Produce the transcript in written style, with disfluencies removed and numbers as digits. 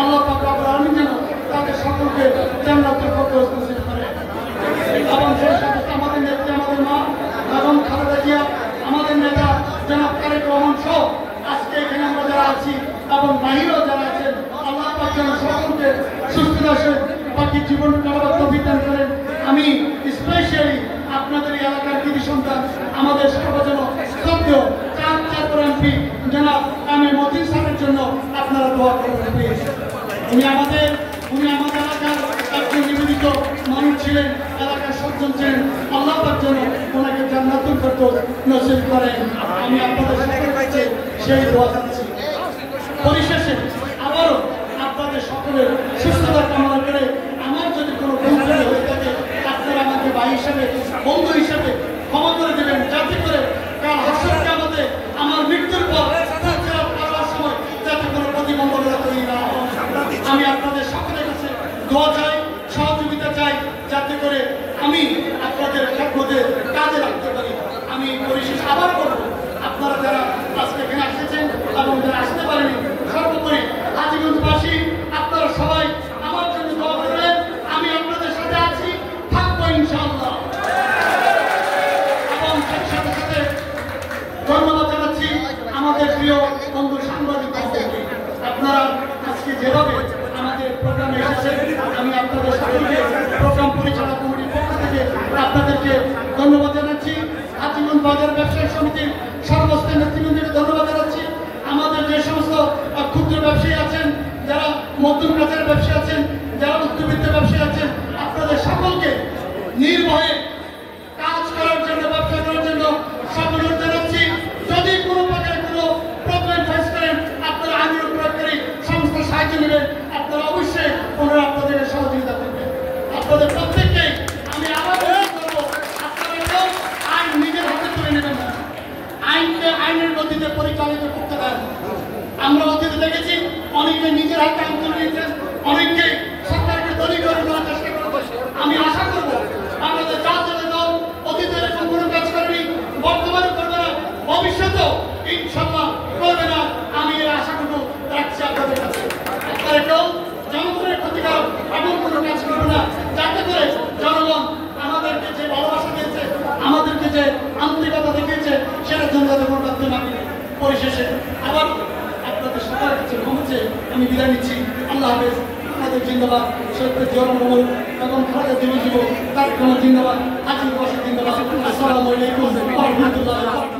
আল্লাহ পাক রব্বুল আলামিন যেন তাদের সকলকে জান্নাতুল ফেরদৌস নসিব করে। এবং সেই সাথে আমাদের নেত্রী, আমাদের মা এবং খালেদা জিয়া, আমাদের নেতা জনাব তারেক রহমান সহ আজকে এখানে আমরা যারা আছি এবং বাহিরেও যারা আছেন, আল্লাহ পাক যেন সকলকে সুস্থতার সহিত বাকি জীবন কাটাবার তৌফিক দান করেন। আমি স্পেশালি আপনাদের এই এলাকার কৃতি সন্তান আমাদের সর্বজন শ্রদ্ধেয় 4 এমপি জনাব আমি মতিন স্যারের জন্য আপনারা দোয়া করবেন প্লিজ। উনি আমাদের এলাকার একজন নিবেদিত মানুষ ছিলেন, এলাকার সজ্জন ছিলেন। আল্লাহ পাক যেন ওনাকে জান্নাতুল ফেরদৌস নসিব করেন। আমি আপনাদের সকলের কাছে সেই দোয়া চাচ্ছি। পরিশেষে আবারও আপনাদের সকলের সুস্থতা কামনা করে আমার যদি কোনো ভুল হয়ে থাকে আপনারা আমাকে ভাই হিসাবে, বন্ধু হিসাবে ক্ষমা করে দেবেন, যাতে করে কাল হাসর কিয়ামতে আমার মৃত্যুর পর পাওয়ার সময় যাতে কোনো প্রতিবন্ধকতা তৈরি না হয়। আমি আপনাদের সকলের কাছে দোয়া চাই, সহযোগিতা চাই, যাতে করে আমি আপনাদের খেদমতে কাজে লাগতে পারি। আমি পরিশেষ আবার করবো, আপনারা যারা আজকে এখানে আসতেছেন এবং যারা আসতে পারেনি, সর্বোপরি হাজীগঞ্জবাসী আপনারা সবাই আমার জন্য দোয়া করবেন। আমি আপনাদের সাথে আছি, থাকবো ইনশাআল্লাহ। এবং সেই সাথে সাথে ধন্যবাদ জানাচ্ছি আমাদের প্রিয় বন্ধু সাংবাদিক বান্ধবকে। আপনারা আজকে যেভাবে আমাদের প্রোগ্রামে এসেছেন, আমি আপনাদের সকলকে প্রোগ্রাম পরিচালনা কমিটির পক্ষ থেকে আপনাদেরকে ধন্যবাদ জানাচ্ছি। হাজীগঞ্জ বাজার ব্যবসায়ী সমিতির সর্বস্তর নেতৃবৃন্দকে ধন্যবাদ জানাচ্ছি। আমাদের যে সমস্ত ক্ষুদ্র ব্যবসায়ী আছেন, যারা মধ্যম বাজারের ব্যবসায়ী আছেন, যারা উচ্চবিত্ত ব্যবসায়ী আছেন, আপনাদের সকলকে নির্ভয়ে কাজ করার জন্য, ব্যবসা করার জন্য অনুরোধ জানাচ্ছি। যদি কোনো প্রকারে কোনো প্রবলেম ফেস করেন, আপনারা আইনের প্রয়োগকারী সংস্থার সাহায্য নেবেন। আপনারা অবশ্যই ওনারা আপনাদের সহযোগিতা করবেন। আপনাদের প্রত্যেককেই আমি আবার অনুরোধ করবো, আপনারা কেউ আইন নিজের হাতে তুলে নেবেন না, আইনকে আইনের গতিতে পরিচালিত করতে পারেন। আমরা অতীতে দেখেছি অনেকে নিজের হাতে আইন তুলে নিয়েছেন, অনেককে সরকারকে দলীয়করণ করার চেষ্টা করবে। আমি আশা করবো আমাদের জাতীয় দল অতীতে এরকম কোনো কাজ করেনি, বর্তমানে করবে না, ভবিষ্যতেও ইনশাআল্লাহ করবে না। আমি এই আশাটুকু রাখছি আপনাদের কাছে। আপনারা কেউ জনগণের ক্ষতিকারক এমন কোনো কাজ করবে না, যাতে করে জনগণ আমাদেরকে যে ভালোবাসা দিয়েছে, আমাদেরকে যে আন্তরিকতা দেখিয়েছে, সেটার জন্য যাতে কোনো বাধ্য না করে। পরিশেষে আবার আপনাদের সবার কাছে ক্ষমা চেয়ে আমি বিদায় নিচ্ছি। আল্লাহ হাফেজ। আপনাদের জিন্দাবাদ, সৈয়দ জনমল এবং খালেদা জিয়া জীবন, তারেক রহমান জিন্দাবাদ, হাজীগঞ্জ জিন্দাবাদ। আসসালামু আলাইকুম ওয়া রাহমাতুল্লাহি ওয়া বারাকাতুহু।